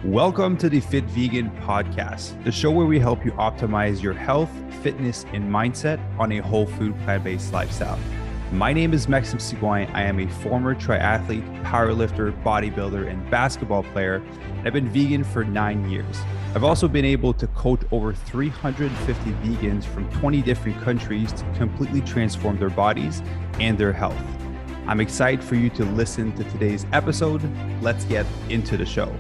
Welcome to the Fit Vegan Podcast, the show where we help you optimize your health, fitness, and mindset on a whole food, plant-based lifestyle. My name is Maxime Sigouin. I am a former triathlete, powerlifter, bodybuilder, and basketball player, and I've been vegan for 9 years. I've also been able to coach over 350 vegans from 20 different countries to completely transform their bodies and their health. I'm excited for you to listen to today's episode. Let's get into the show.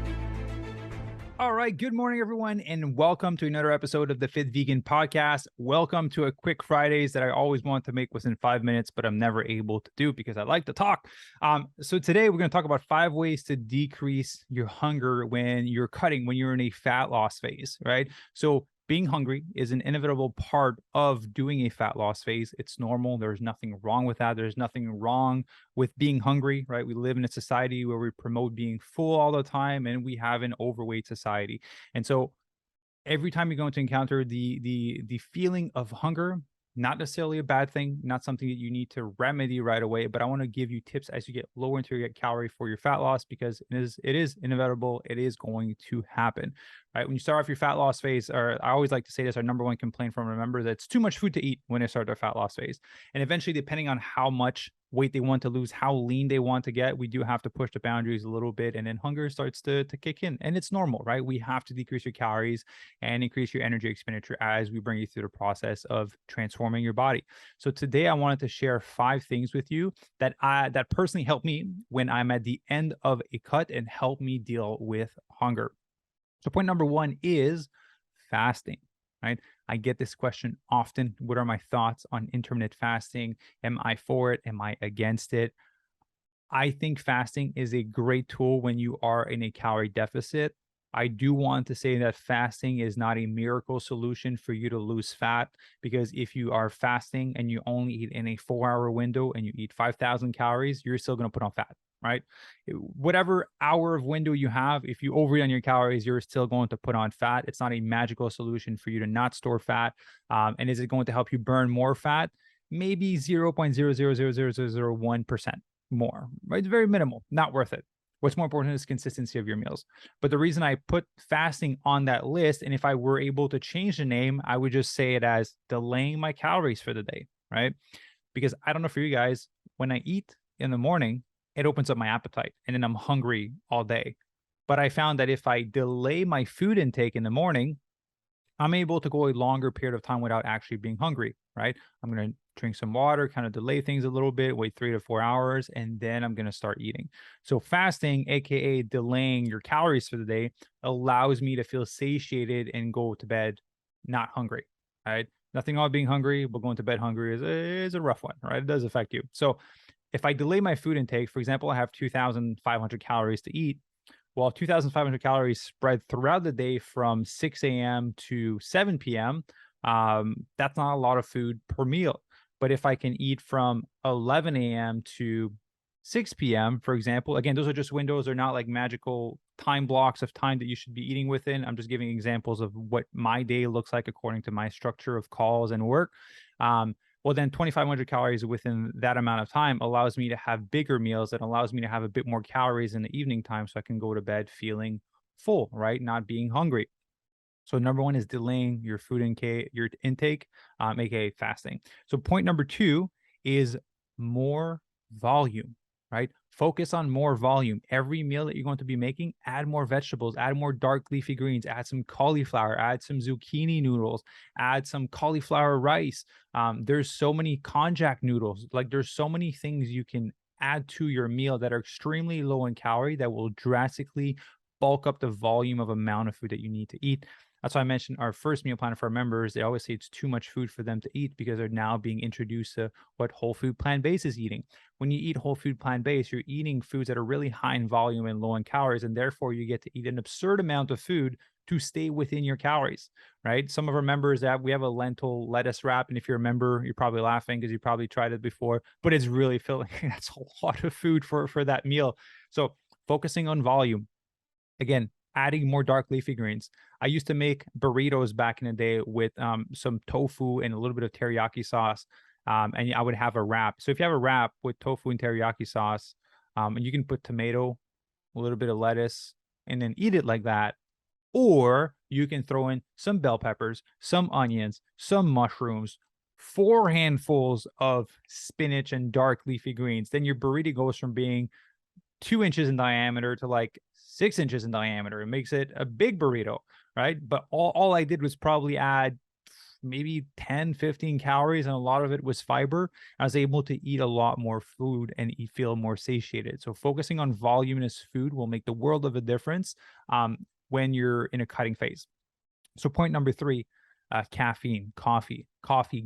All right. Good morning, everyone, and welcome to another episode of the Fit Vegan Podcast. Welcome to a quick Fridays that I always want to make within 5 minutes, but I'm never able to do because I like to talk. So today we're going to talk about 5 ways to decrease your hunger when you're cutting, when you're in a fat loss phase, right? So being hungry is an inevitable part of doing a fat loss phase. It's normal. There's nothing wrong with that. There's nothing wrong with being hungry, right? We live in a society where we promote being full all the time, and we have an overweight society. And so every time you're going to encounter the feeling of hunger, not necessarily a bad thing, not something that you need to remedy right away, but I want to give you tips as you get lower into your calorie for your fat loss, because it is inevitable. It is going to happen, right? When you start off your fat loss phase, or I always like to say this, our number one complaint from a member, that it's too much food to eat when they start their fat loss phase. And eventually, depending on how much weight they want to lose, how lean they want to get, we do have to push the boundaries a little bit, and then hunger starts to kick in. And it's normal, right? We have to decrease your calories and increase your energy expenditure as we bring you through the process of transforming your body. So today I wanted to share 5 things with you that personally help me when I'm at the end of a cut and help me deal with hunger. So point number 1 is fasting, right? I get this question often. What are my thoughts on intermittent fasting? Am I for it? Am I against it? I think fasting is a great tool when you are in a calorie deficit. I do want to say that fasting is not a miracle solution for you to lose fat, because if you are fasting and you only eat in a 4-hour window and you eat 5,000 calories, you're still going to put on fat, right? Whatever hour of window you have, if you overeat on your calories, you're still going to put on fat. It's not a magical solution for you to not store fat. And is it going to help you burn more fat? Maybe 0.0000001% more, right? It's very minimal, not worth it. What's more important is consistency of your meals. But the reason I put fasting on that list, and if I were able to change the name, I would just say it as delaying my calories for the day, right? Because I don't know for you guys, when I eat in the morning, it opens up my appetite and then I'm hungry all day. But I found that if I delay my food intake in the morning, I'm able to go a longer period of time without actually being hungry, right? I'm going to drink some water, kind of delay things a little bit, wait 3 to 4 hours, and then I'm going to start eating. So fasting, AKA delaying your calories for the day, allows me to feel satiated and go to bed not hungry, right? Nothing wrong with being hungry, but going to bed hungry is a rough one, right? It does affect you. So if I delay my food intake, for example, I have 2,500 calories to eat. Well, 2,500 calories spread throughout the day from 6 a.m. to 7 p.m., that's not a lot of food per meal. But if I can eat from 11 a.m. to 6 p.m., for example, again, those are just windows. They're not like magical time blocks of time that you should be eating within. I'm just giving examples of what my day looks like according to my structure of calls and work. Well, then 2,500 calories within that amount of time allows me to have bigger meals. It allows me to have a bit more calories in the evening time so I can go to bed feeling full, right? Not being hungry. So number 1 is delaying your food intake, aka fasting. So point number 2 is more volume, right? Focus on more volume. Every meal that you're going to be making, add more vegetables, add more dark leafy greens, add some cauliflower, add some zucchini noodles, add some cauliflower rice. There's so many konjac noodles. Like there's so many things you can add to your meal that are extremely low in calorie that will drastically bulk up the volume of amount of food that you need to eat. That's why I mentioned our first meal plan for our members. They always say it's too much food for them to eat because they're now being introduced to what whole food plant-based is eating. When you eat whole food plant-based, you're eating foods that are really high in volume and low in calories, and therefore you get to eat an absurd amount of food to stay within your calories, right? Some of our members, that we have a lentil lettuce wrap, and if you're a member, you're probably laughing because you probably tried it before, but it's really filling. That's a lot of food for that meal. So focusing on volume. Again, adding more dark leafy greens. I used to make burritos back in the day with some tofu and a little bit of teriyaki sauce. And I would have a wrap. So if you have a wrap with tofu and teriyaki sauce, and you can put tomato, a little bit of lettuce, and then eat it like that. Or you can throw in some bell peppers, some onions, some mushrooms, 4 handfuls of spinach and dark leafy greens. Then your burrito goes from being 2 inches in diameter to like 6 inches in diameter. It makes it a big burrito, right? But all I did was probably add maybe 10, 15 calories, and a lot of it was fiber. I was able to eat a lot more food and feel more satiated. So focusing on voluminous food will make the world of a difference when you're in a cutting phase. So point number 3, caffeine, coffee,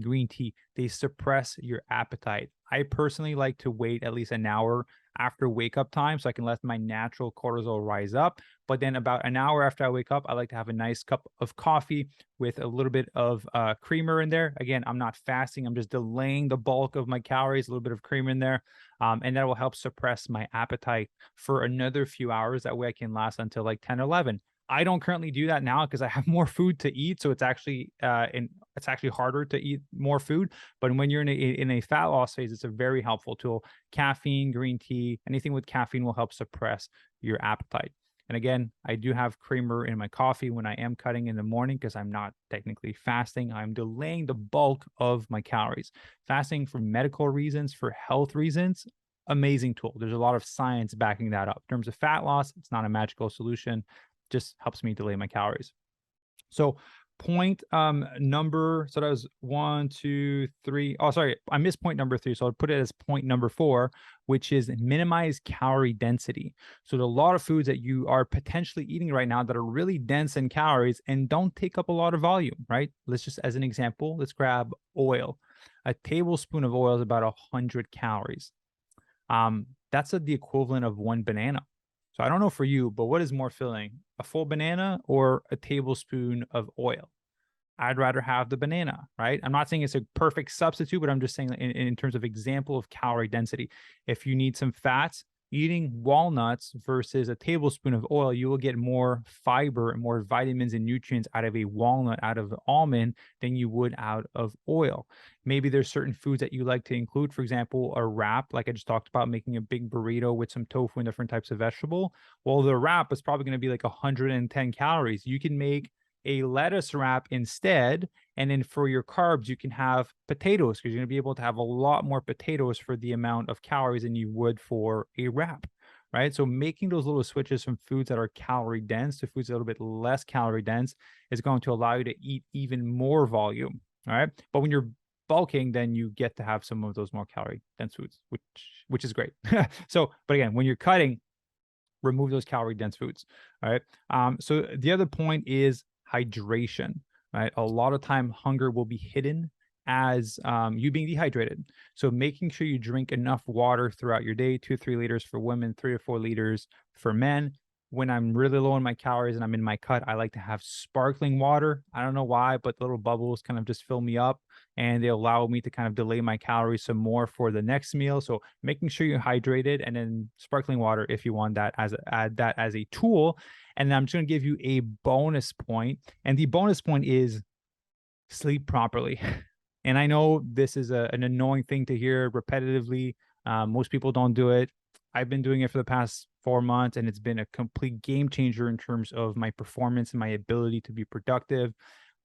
green tea, they suppress your appetite. I personally like to wait at least an hour after wake up time so I can let my natural cortisol rise up. But then about an hour after I wake up, I like to have a nice cup of coffee with a little bit of creamer in there. Again, I'm not fasting. I'm just delaying the bulk of my calories, a little bit of cream in there. And that will help suppress my appetite for another few hours. That way I can last until like 10 or 11. I don't currently do that now because I have more food to eat, so it's actually harder to eat more food. But when you're in a fat loss phase, it's a very helpful tool. Caffeine, green tea, anything with caffeine will help suppress your appetite. And again, I do have creamer in my coffee when I am cutting in the morning because I'm not technically fasting. I'm delaying the bulk of my calories. Fasting for medical reasons, for health reasons, amazing tool. There's a lot of science backing that up. In terms of fat loss, it's not a magical solution. Just helps me delay my calories. So point number, so that was 1, 2, 3. Oh, sorry, I missed point number 3. So I'll put it as point number 4, which is minimize calorie density. So there's a lot of foods that you are potentially eating right now that are really dense in calories and don't take up a lot of volume, right? Let's just, as an example, let's grab oil. A tablespoon of oil is about 100 calories. That's the equivalent of 1 banana. So I don't know for you, but what is more filling, a full banana or a tablespoon of oil? I'd rather have the banana, right? I'm not saying it's a perfect substitute, but I'm just saying in terms of example of calorie density. If you need some fats, eating walnuts versus a tablespoon of oil, you will get more fiber and more vitamins and nutrients out of a walnut, out of an almond, than you would out of oil. Maybe there's certain foods that you like to include. For example, a wrap, like I just talked about, making a big burrito with some tofu and different types of vegetable. Well, the wrap is probably going to be like 110 calories. You can make a lettuce wrap instead. And then for your carbs, you can have potatoes because you're going to be able to have a lot more potatoes for the amount of calories than you would for a wrap, right? So making those little switches from foods that are calorie dense to foods that are a little bit less calorie dense is going to allow you to eat even more volume, all right? But when you're bulking, then you get to have some of those more calorie dense foods, which is great. So, but again, when you're cutting, remove those calorie dense foods, all right? So the other point is hydration, right? A lot of time hunger will be hidden as you being dehydrated. So making sure you drink enough water throughout your day, 2 to 3 liters for women, 3 to 4 liters for men. When I'm really low on my calories and I'm in my cut, I like to have sparkling water. I don't know why, but the little bubbles kind of just fill me up and they allow me to kind of delay my calories some more for the next meal. So making sure you're hydrated, and then sparkling water if you want that add that as a tool. And I'm just going to give you a bonus point. And the bonus point is sleep properly. And I know this is an annoying thing to hear repetitively. Most people don't do it. I've been doing it for the past 4 months, and it's been a complete game changer in terms of my performance and my ability to be productive.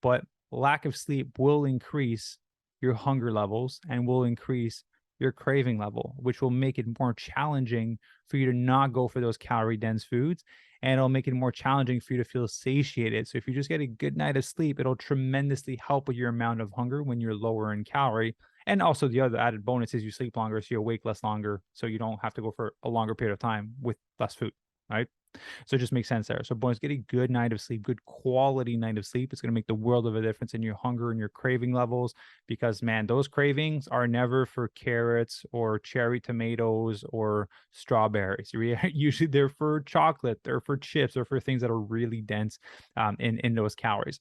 But lack of sleep will increase your hunger levels and will increase your craving level, which will make it more challenging for you to not go for those calorie dense foods. And it'll make it more challenging for you to feel satiated. So if you just get a good night of sleep, it'll tremendously help with your amount of hunger when you're lower in calorie. And also the other added bonus is you sleep longer, so you awake less longer, so you don't have to go for a longer period of time with less food, right? So it just makes sense there. So boys, get a good night of sleep, good quality night of sleep. It's going to make the world of a difference in your hunger and your craving levels, because man, those cravings are never for carrots or cherry tomatoes or strawberries. Usually they're for chocolate, they're for chips, or for things that are really dense in those calories.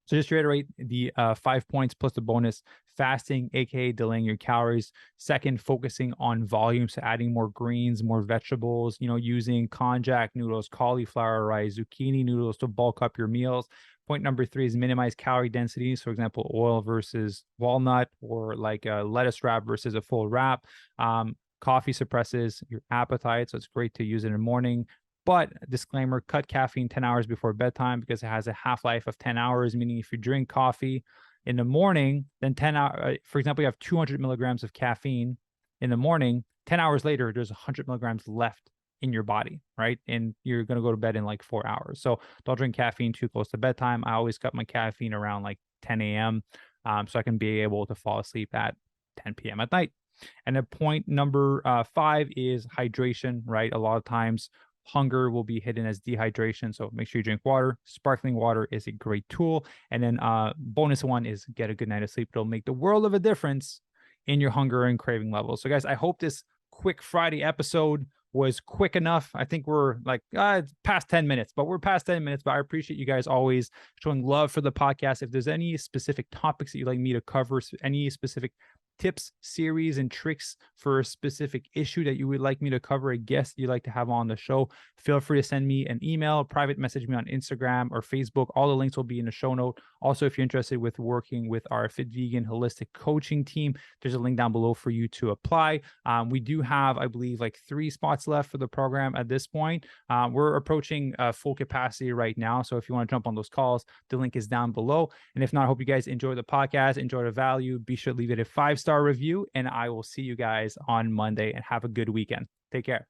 So just to reiterate the 5 points plus the bonus: fasting, aka delaying your calories. Second, focusing on volume, so adding more greens, more vegetables, using konjac noodles, cauliflower rice, zucchini noodles to bulk up your meals. Point number 3 is minimize calorie density. So, for example, oil versus walnut, or like a lettuce wrap versus a full wrap. Coffee suppresses your appetite, so it's great to use it in the morning. But disclaimer, cut caffeine 10 hours before bedtime because it has a half-life of 10 hours, meaning if you drink coffee in the morning, then 10 hours, for example, you have 200 milligrams of caffeine in the morning, 10 hours later, there's 100 milligrams left in your body, right? And you're going to go to bed in like 4 hours. So don't drink caffeine too close to bedtime. I always cut my caffeine around like 10 a.m. So I can be able to fall asleep at 10 p.m. at night. And then point number 5 is hydration, right? A lot of times hunger will be hidden as dehydration. So make sure you drink water. Sparkling water is a great tool. And then bonus one is get a good night of sleep. It'll make the world of a difference in your hunger and craving levels. So guys, I hope this quick Friday episode was quick enough. I think we're like it's past 10 minutes, but we're past 10 minutes. But I appreciate you guys always showing love for the podcast. If there's any specific topics that you'd like me to cover, any specific tips, series, and tricks for a specific issue that you would like me to cover, a guest you'd like to have on the show, feel free to send me an email, private message me on Instagram or Facebook. All the links will be in the show note. Also, if you're interested with working with our Fit Vegan Holistic Coaching team, there's a link down below for you to apply. We do have, I believe, like 3 spots left for the program at this point. We're approaching full capacity right now. So if you want to jump on those calls, the link is down below. And if not, I hope you guys enjoy the podcast, enjoy the value. Be sure to leave it a 5-star review, and I will see you guys on Monday, and have a good weekend. Take care.